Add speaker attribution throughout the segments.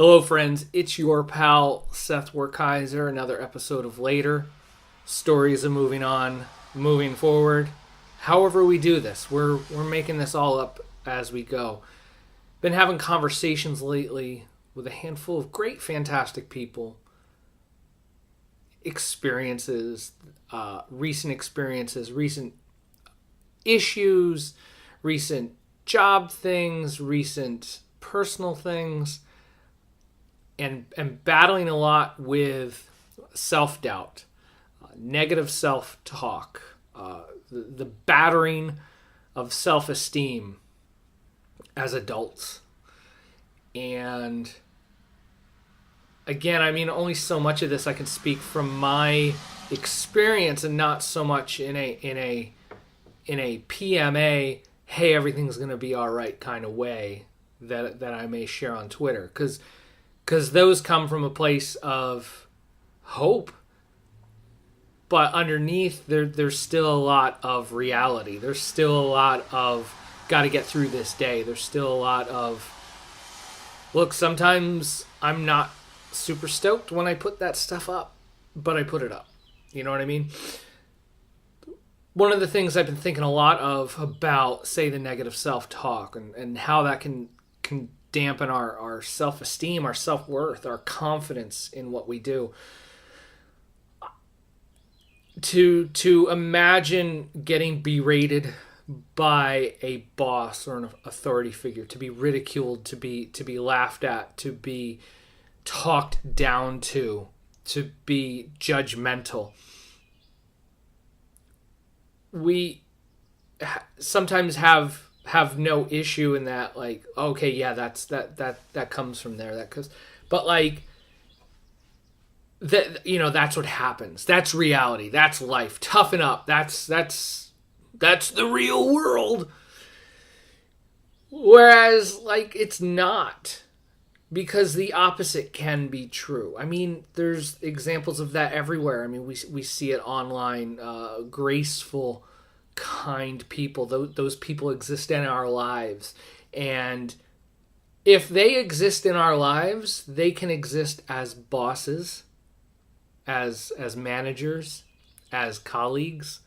Speaker 1: Hello, friends. It's your pal, Seth Werkheiser. Another episode of Later. Stories are moving on, moving forward. However we do this, we're making this all up as we go. Been having conversations lately with a handful of great, fantastic people. Experiences, recent issues, recent job things, recent personal things, and battling a lot with self-doubt, negative self-talk, the battering of self-esteem as adults. And again, I mean, only so much of this I can speak from my experience and not so much in a PMA, hey, everything's going to be all right kind of way that I may share on Twitter. Because those come from a place of hope. But underneath, there's still a lot of reality. There's still a lot of, got to get through this day. There's still a lot of, look, sometimes I'm not super stoked when I put that stuff up, but I put it up. You know what I mean? One of the things I've been thinking a lot of about, say, the negative self-talk and how that can dampen our self-esteem, our self-worth, our confidence in what we do. To imagine getting berated by a boss or an authority figure, to be ridiculed, to be laughed at, to be talked down to be judgmental. We sometimes have no issue in that, like, okay, yeah, that comes from there, but like that, you know, that's what happens. That's reality. That's life. Toughen up. That's the real world. Whereas, like, it's not, because the opposite can be true. I mean, there's examples of that everywhere. I mean, we see it online. Graceful, kind people. Those people exist in our lives. And if they exist in our lives, they can exist as bosses, as managers, as colleagues,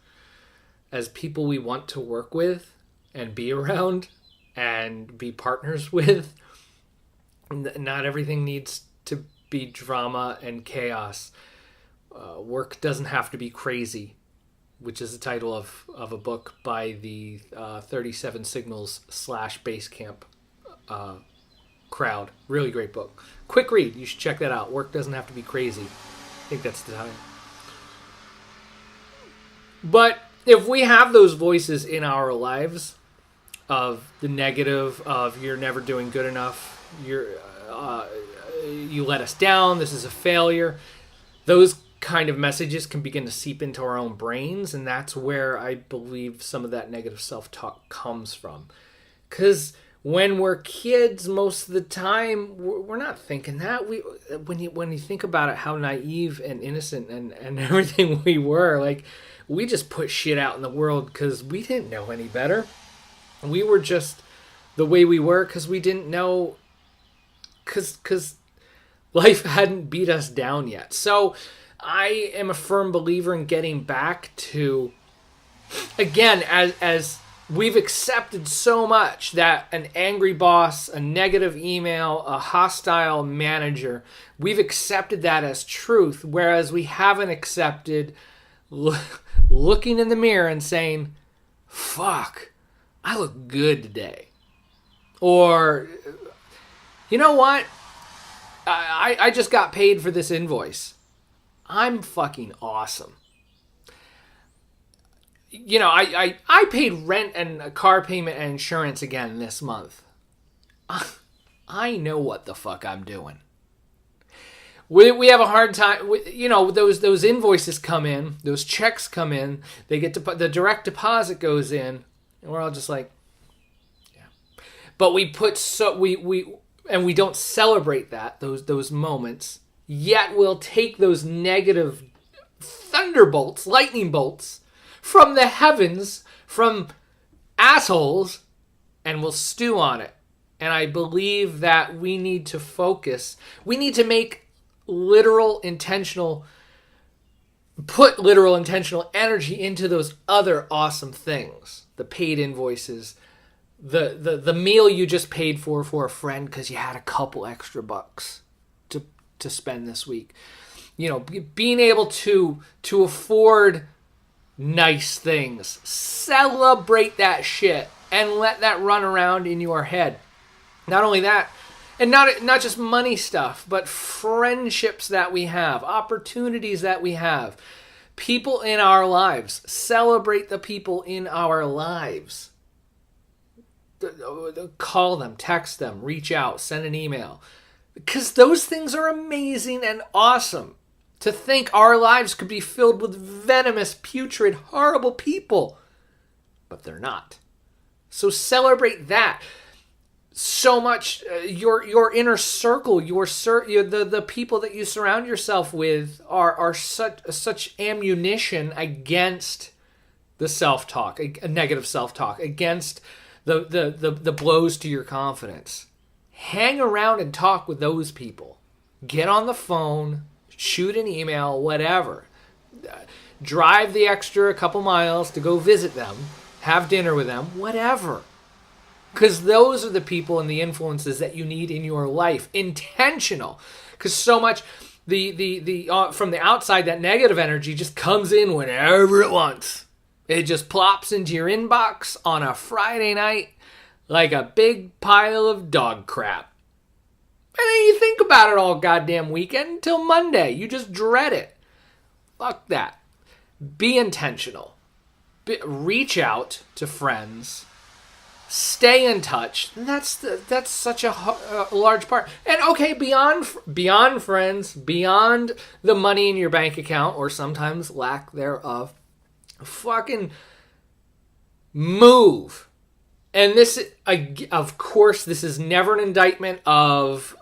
Speaker 1: as people we want to work with and be around and be partners with. Not everything needs to be drama and chaos. Work doesn't have to be crazy, which is the title of a book by the 37 Signals / Basecamp crowd. Really great book. Quick read. You should check that out. Work doesn't have to be crazy. I think that's the time. But if we have those voices in our lives of the negative, of you're never doing good enough, you let us down, this is a failure, those kind of messages can begin to seep into our own brains, and that's where I believe some of that negative self-talk comes from. Because when we're kids, most of the time, we're not thinking that. When you think about it, how naive and innocent and everything we were, like, we just put shit out in the world because we didn't know any better. We were just the way we were because we didn't know, because life hadn't beat us down yet. So I am a firm believer in getting back to, again, as we've accepted so much that an angry boss, a negative email, a hostile manager, we've accepted that as truth, whereas we haven't accepted looking in the mirror and saying, fuck, I look good today. Or, you know what? I just got paid for this invoice. I'm fucking awesome. You know, I paid rent and a car payment and insurance again this month. I know what the fuck I'm doing. We have a hard time, you know, those invoices come in, those checks come in, they get the direct deposit goes in, and we're all just like, yeah. But we don't celebrate those moments. Yet we'll take those negative thunderbolts, lightning bolts from the heavens, from assholes, and we'll stew on it And I believe that we need to focus. We need to make literal intentional energy into those other awesome things. The paid invoices, the meal you just paid for a friend because you had a couple extra bucks to spend this week. You know, being able to afford nice things. Celebrate that shit and let that run around in your head. Not only that, and not just money stuff, but friendships that we have, opportunities that we have, people in our lives. Celebrate the people in our lives. Call them, text them, reach out, send an email. Because those things are amazing and awesome. To think our lives could be filled with venomous, putrid, horrible people. But they're not. So celebrate that. So much, your inner circle, the people that you surround yourself with are such ammunition against the self-talk, a negative self-talk, against the blows to your confidence. Hang around and talk with those people. Get on the phone, shoot an email, whatever. Drive the extra couple miles to go visit them, have dinner with them, whatever. Because those are the people and the influences that you need in your life. Intentional. Because so much from the outside, that negative energy just comes in whenever it wants. It just plops into your inbox on a Friday night like a big pile of dog crap. And then you think about it all goddamn weekend until Monday. You just dread it. Fuck that. Be intentional. Reach out to friends. Stay in touch. That's such a large part. And okay, beyond friends, beyond the money in your bank account, or sometimes lack thereof, fucking move. And this, of course, this is never an indictment of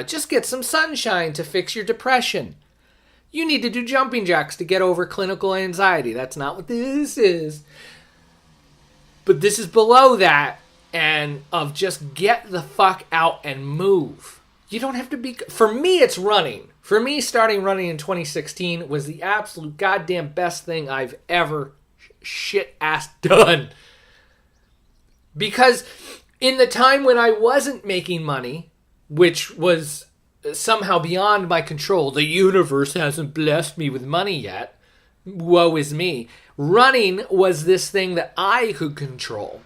Speaker 1: just get some sunshine to fix your depression. You need to do jumping jacks to get over clinical anxiety. That's not what this is. But this is below that, and of just get the fuck out and move. You don't have to be... For me, it's running. For me, starting running in 2016 was the absolute goddamn best thing I've ever shit-ass done. Because in the time when I wasn't making money, which was somehow beyond my control, the universe hasn't blessed me with money yet, woe is me, running was this thing that I could control.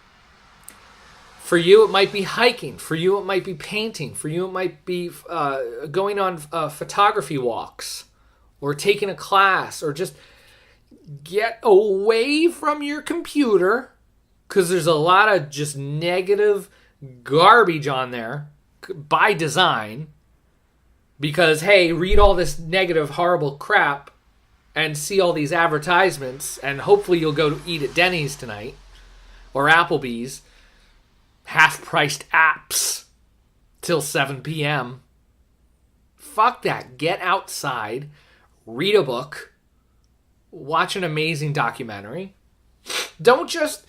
Speaker 1: For you, it might be hiking. For you, it might be painting. For you, it might be going on photography walks or taking a class, or just get away from your computer, because there's a lot of just negative garbage on there by design. Because, hey, read all this negative, horrible crap and see all these advertisements, and hopefully you'll go to eat at Denny's tonight or Applebee's. Half-priced apps till 7 p.m. Fuck that. Get outside, read a book, watch an amazing documentary. Don't just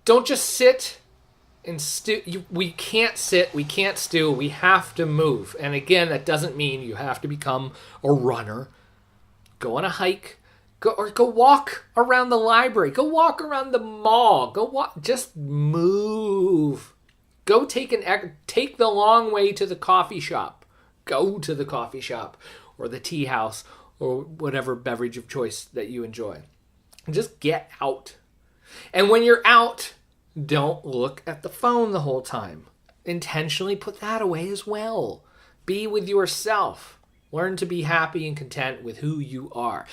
Speaker 1: sit and stew. We can't sit, we can't stew, we have to move. And again, that doesn't mean you have to become a runner. Go on a hike. Go walk around the library. Go walk around the mall. Just move. Go take the long way to the coffee shop. Go to the coffee shop or the tea house or whatever beverage of choice that you enjoy. Just get out. And when you're out, don't look at the phone the whole time. Intentionally put that away as well. Be with yourself. Learn to be happy and content with who you are.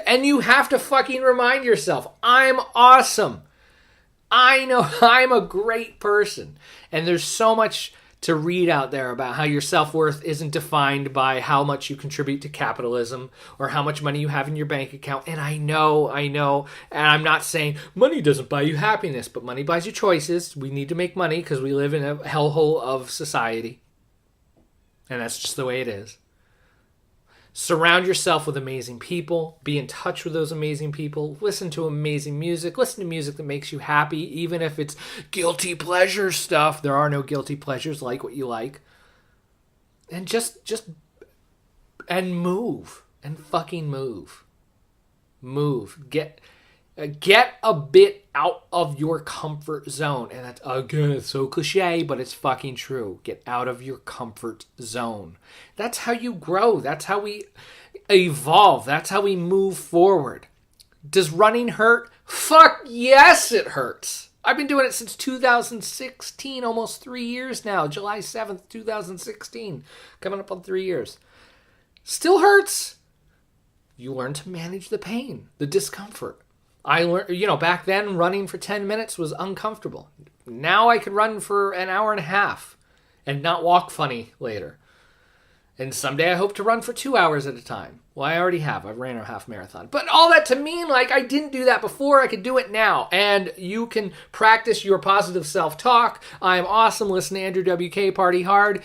Speaker 1: And you have to fucking remind yourself, I'm awesome. I know I'm a great person. And there's so much to read out there about how your self-worth isn't defined by how much you contribute to capitalism or how much money you have in your bank account. And I know. And I'm not saying money doesn't buy you happiness, but money buys you choices. We need to make money because we live in a hellhole of society. And that's just the way it is. Surround yourself with amazing people. Be in touch with those amazing people. Listen to amazing music. Listen to music that makes you happy, even if it's guilty pleasure stuff. There are no guilty pleasures. Like what you like. And just and move. And fucking move. Move. Get a bit out of your comfort zone. And that's, again, it's so cliche, but it's fucking true. Get out of your comfort zone. That's how you grow. That's how we evolve. That's how we move forward. Does running hurt? Fuck yes, it hurts. I've been doing it since 2016, almost 3 years now. July 7th, 2016. Coming up on 3 years. Still hurts. You learn to manage the pain, the discomfort. I learned, back then running for 10 minutes was uncomfortable. Now I can run for an hour and a half and not walk funny later. And someday I hope to run for 2 hours at a time. Well, I already have. I've ran a half marathon. But all that to mean, like, I didn't do that before. I could do it now. And you can practice your positive self-talk. I'm awesome. Listen to Andrew WK, Party Hard.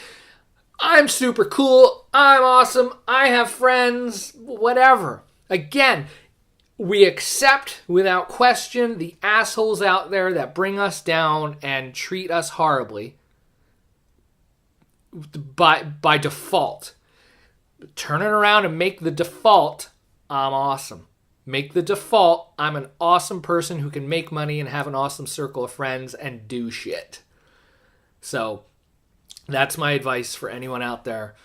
Speaker 1: I'm super cool. I'm awesome. I have friends. Whatever. Again, we accept without question the assholes out there that bring us down and treat us horribly by default. Turn it around and make the default, I'm awesome. Make the default, I'm an awesome person who can make money and have an awesome circle of friends and do shit. So that's my advice for anyone out there.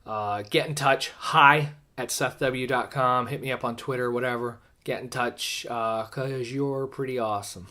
Speaker 1: Get in touch. hi@sethw.com. Hit me up on Twitter, whatever. Get in touch because you're pretty awesome.